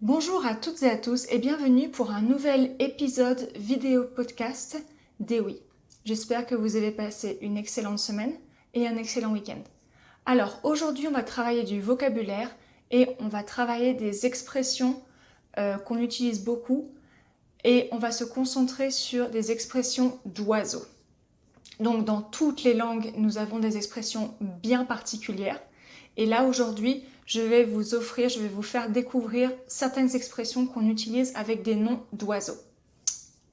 Bonjour à toutes et à tous et bienvenue pour un nouvel épisode vidéo podcast d'EWI. J'espère que vous avez passé une excellente semaine et un excellent week-end. Alors aujourd'hui on va travailler du vocabulaire et on va travailler des expressions qu'on utilise beaucoup et on va se concentrer sur des expressions d'oiseaux. Donc dans toutes les langues nous avons des expressions bien particulières et là aujourd'hui je vais vous faire découvrir certaines expressions qu'on utilise avec des noms d'oiseaux.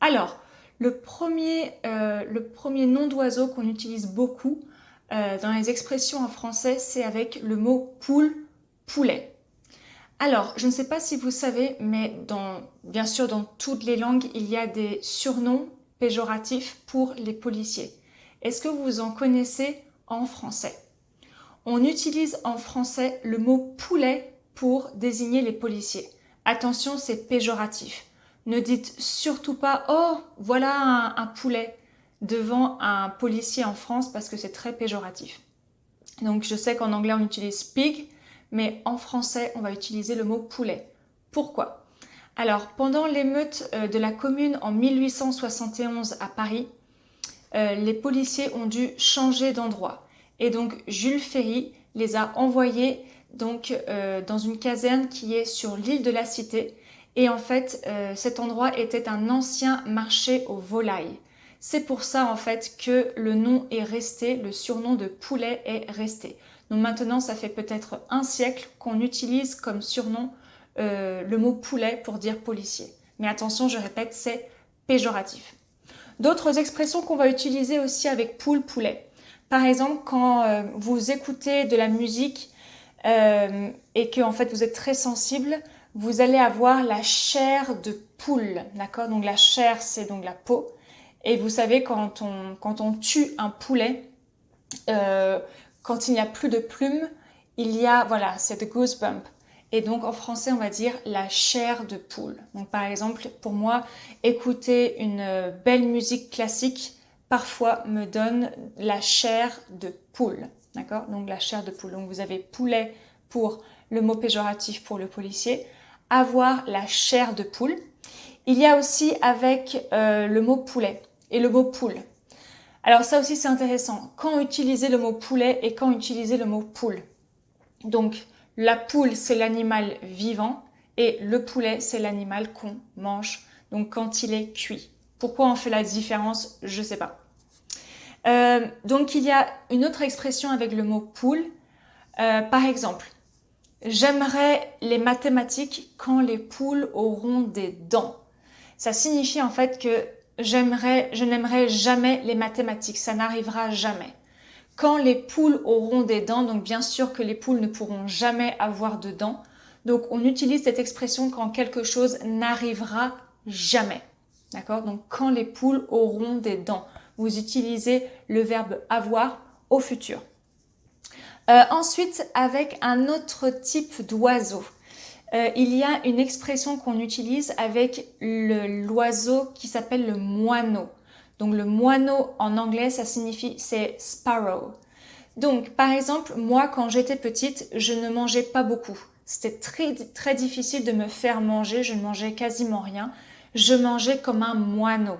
Alors, le premier nom d'oiseau qu'on utilise beaucoup dans les expressions en français, c'est avec le mot poule, poulet. Alors, je ne sais pas si vous savez, mais bien sûr dans toutes les langues, il y a des surnoms péjoratifs pour les policiers. Est-ce que vous en connaissez en français ? On utilise en français le mot poulet pour désigner les policiers. Attention, c'est péjoratif. Ne dites surtout pas « Oh, voilà un poulet » devant un policier en France parce que c'est très péjoratif. Donc je sais qu'en anglais on utilise pig, mais en français on va utiliser le mot poulet. Pourquoi ? Alors pendant l'émeute de la Commune en 1871 à Paris, les policiers ont dû changer d'endroit. Et donc Jules Ferry les a envoyés dans une caserne qui est sur l'île de la Cité. Et en fait, cet endroit était un ancien marché aux volailles. C'est pour ça en fait que le nom est resté, le surnom de poulet est resté. Donc maintenant, ça fait peut-être un siècle qu'on utilise comme surnom le mot poulet pour dire policier. Mais attention, je répète, c'est péjoratif. D'autres expressions qu'on va utiliser aussi avec poule, poulet. Par exemple, quand vous écoutez de la musique et que en fait vous êtes très sensible, vous allez avoir la chair de poule, d'accord ? Donc la chair, c'est donc la peau. Et vous savez, quand on tue un poulet, quand il n'y a plus de plumes, il y a, voilà, c'est the goosebump. Et donc en français, on va dire la chair de poule. Donc par exemple, pour moi, écouter une belle musique classique, parfois me donne la chair de poule. D'accord ? Donc la chair de poule. Donc vous avez poulet pour le mot péjoratif pour le policier. Avoir la chair de poule. Il y a aussi avec le mot poulet et le mot poule. Alors ça aussi c'est intéressant. Quand utiliser le mot poulet et quand utiliser le mot poule. Donc la poule c'est l'animal vivant et le poulet c'est l'animal qu'on mange. Donc quand il est cuit. Pourquoi on fait la différence ? Je ne sais pas. Donc il y a une autre expression avec le mot poule. Par exemple, j'aimerais les mathématiques quand les poules auront des dents. Ça signifie en fait que je n'aimerais jamais les mathématiques, ça n'arrivera jamais. Quand les poules auront des dents, donc bien sûr que les poules ne pourront jamais avoir de dents, donc on utilise cette expression quand quelque chose n'arrivera jamais. D'accord ? Donc quand les poules auront des dents, vous utilisez le verbe avoir au futur. Ensuite, avec un autre type d'oiseau. Il y a une expression qu'on utilise avec l'oiseau qui s'appelle le moineau. Donc le moineau en anglais, ça signifie, c'est sparrow. Donc par exemple, moi quand j'étais petite, je ne mangeais pas beaucoup. C'était très, très difficile de me faire manger, je ne mangeais quasiment rien. Je mangeais comme un moineau.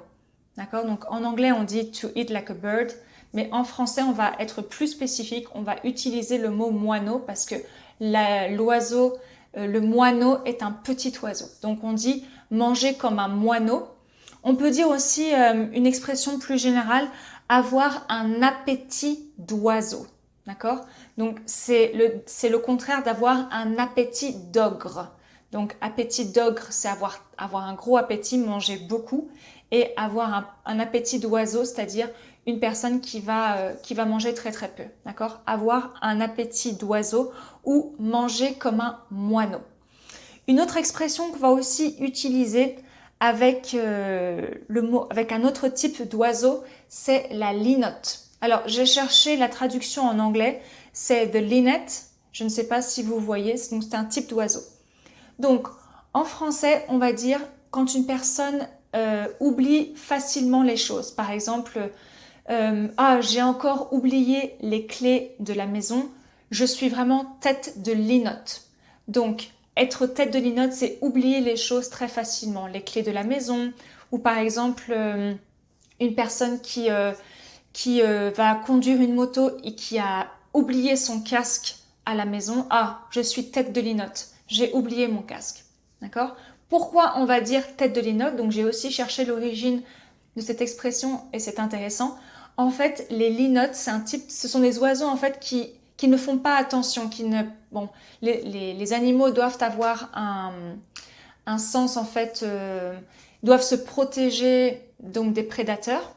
D'accord ? Donc en anglais, on dit to eat like a bird. Mais en français, on va être plus spécifique. On va utiliser le mot moineau parce que l'oiseau... le moineau est un petit oiseau. Donc on dit manger comme un moineau. On peut dire aussi une expression plus générale, avoir un appétit d'oiseau. D'accord ? Donc c'est le contraire d'avoir un appétit d'ogre. Donc appétit d'ogre, c'est avoir un gros appétit, manger beaucoup. Et avoir un appétit d'oiseau, c'est-à-dire une personne qui va manger très très peu. D'accord ? Avoir un appétit d'oiseau ou manger comme un moineau. Une autre expression qu'on va aussi utiliser avec avec un autre type d'oiseau, c'est la linotte. Alors, j'ai cherché la traduction en anglais, c'est the linnet. Je ne sais pas si vous voyez, donc c'est un type d'oiseau. Donc, en français, on va dire quand une personne oublie facilement les choses. Par exemple, j'ai encore oublié les clés de la maison. Je suis vraiment tête de linotte. Donc, être tête de linotte, c'est oublier les choses très facilement, les clés de la maison, ou par exemple une personne qui va conduire une moto et qui a oublié son casque à la maison. Ah, je suis tête de linotte, j'ai oublié mon casque. D'accord? Pourquoi on va dire tête de linotte? Donc j'ai aussi cherché l'origine de cette expression et c'est intéressant. En fait, les linottes, ce sont des oiseaux en fait qui ne font pas attention, les animaux doivent avoir un sens en fait, doivent se protéger donc des prédateurs.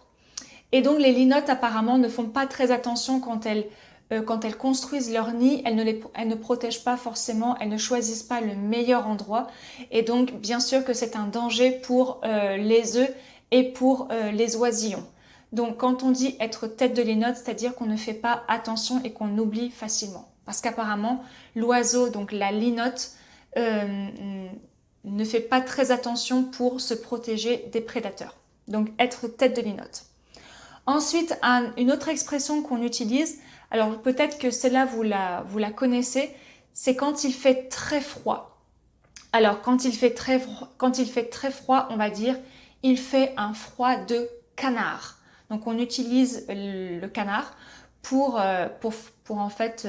Et donc les linottes apparemment ne font pas très attention quand elles construisent leur nid, elles ne protègent pas forcément, elles ne choisissent pas le meilleur endroit. Et donc bien sûr que c'est un danger pour les œufs et pour les oisillons. Donc quand on dit être tête de linotte, c'est-à-dire qu'on ne fait pas attention et qu'on oublie facilement. Parce qu'apparemment l'oiseau, donc la linotte, ne fait pas très attention pour se protéger des prédateurs. Donc être tête de linotte. Ensuite, une autre expression qu'on utilise, alors peut-être que celle-là vous la connaissez, c'est quand il fait très froid. Alors quand il fait très froid, on va dire il fait un froid de canard. Donc on utilise le canard pour en fait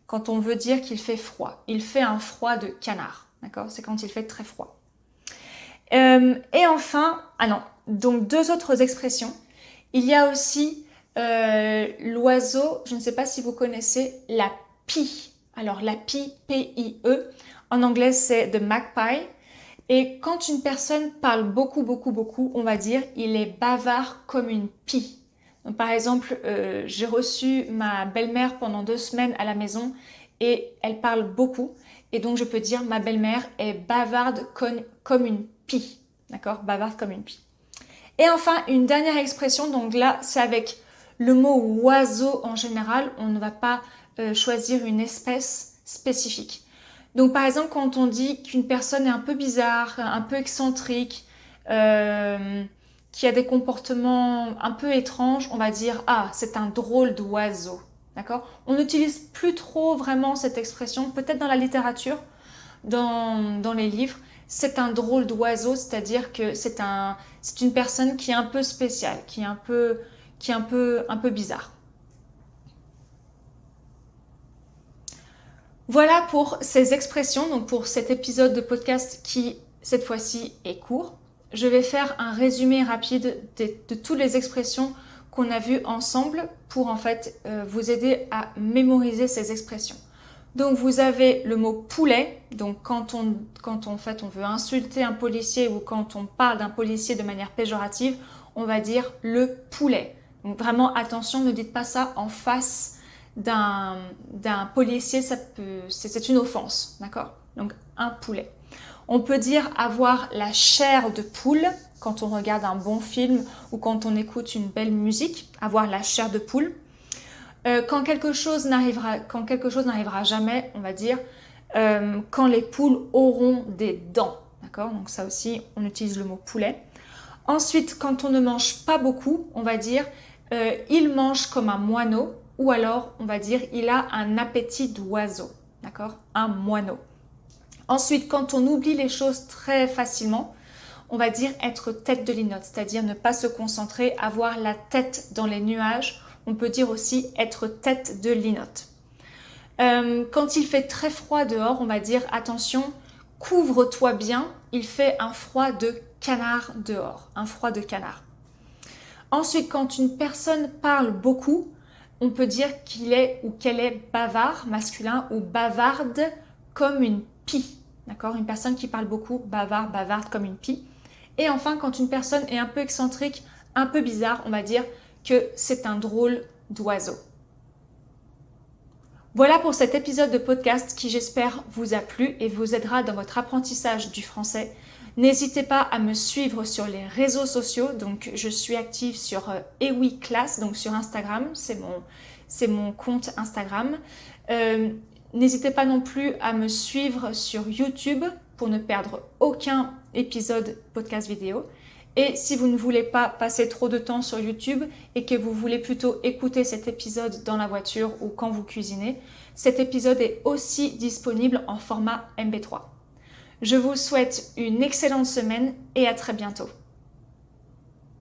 quand on veut dire qu'il fait froid. Il fait un froid de canard, d'accord? C'est quand il fait très froid. Et enfin, donc deux autres expressions. Il y a aussi l'oiseau, je ne sais pas si vous connaissez, la pie. Alors la pie, P-I-E, en anglais c'est the magpie. Et quand une personne parle beaucoup, beaucoup, beaucoup, on va dire il est bavard comme une pie. Donc, par exemple, j'ai reçu ma belle-mère pendant 2 semaines à la maison et elle parle beaucoup. Et donc je peux dire ma belle-mère est bavarde comme une pie. D'accord? Bavarde comme une pie. Et enfin, une dernière expression, donc là, c'est avec le mot oiseau en général, on ne va pas choisir une espèce spécifique. Donc par exemple, quand on dit qu'une personne est un peu bizarre, un peu excentrique, qui a des comportements un peu étranges, on va dire « Ah, c'est un drôle d'oiseau ». D'accord? On n'utilise plus trop vraiment cette expression, peut-être dans la littérature, dans les livres. C'est un drôle d'oiseau, c'est-à-dire que c'est une personne qui est un peu spéciale, qui est un peu bizarre. Voilà pour ces expressions, donc pour cet épisode de podcast qui, cette fois-ci, est court. Je vais faire un résumé rapide de toutes les expressions qu'on a vues ensemble pour en fait vous aider à mémoriser ces expressions. Donc vous avez le mot poulet, donc quand on veut insulter un policier ou quand on parle d'un policier de manière péjorative, on va dire le poulet. Donc vraiment attention, ne dites pas ça en face d'un policier, c'est une offense, d'accord? Donc un poulet. On peut dire avoir la chair de poule quand on regarde un bon film ou quand on écoute une belle musique, avoir la chair de poule. Quand quelque chose n'arrivera jamais, on va dire quand les poules auront des dents, d'accord? Donc ça aussi, on utilise le mot poulet. Ensuite, quand on ne mange pas beaucoup, on va dire il mange comme un moineau, ou alors on va dire il a un appétit d'oiseau, d'accord? Un moineau. Ensuite, quand on oublie les choses très facilement, on va dire être tête de linotte, c'est-à-dire ne pas se concentrer, avoir la tête dans les nuages. On peut dire aussi être tête de linotte. Quand il fait très froid dehors, on va dire attention, couvre-toi bien, il fait un froid de canard dehors, un froid de canard. Ensuite, quand une personne parle beaucoup, on peut dire qu'il est ou qu'elle est bavard, masculin, ou bavarde comme une pie. D'accord? Une personne qui parle beaucoup, bavarde comme une pie. Et enfin, quand une personne est un peu excentrique, un peu bizarre, on va dire que c'est un drôle d'oiseau. Voilà pour cet épisode de podcast qui j'espère vous a plu et vous aidera dans votre apprentissage du français. N'hésitez pas à me suivre sur les réseaux sociaux. Donc je suis active sur EwiClass, donc sur Instagram, c'est mon compte Instagram. N'hésitez pas non plus à me suivre sur YouTube pour ne perdre aucun épisode podcast vidéo. Et si vous ne voulez pas passer trop de temps sur YouTube et que vous voulez plutôt écouter cet épisode dans la voiture ou quand vous cuisinez, cet épisode est aussi disponible en format MP3. Je vous souhaite une excellente semaine et à très bientôt.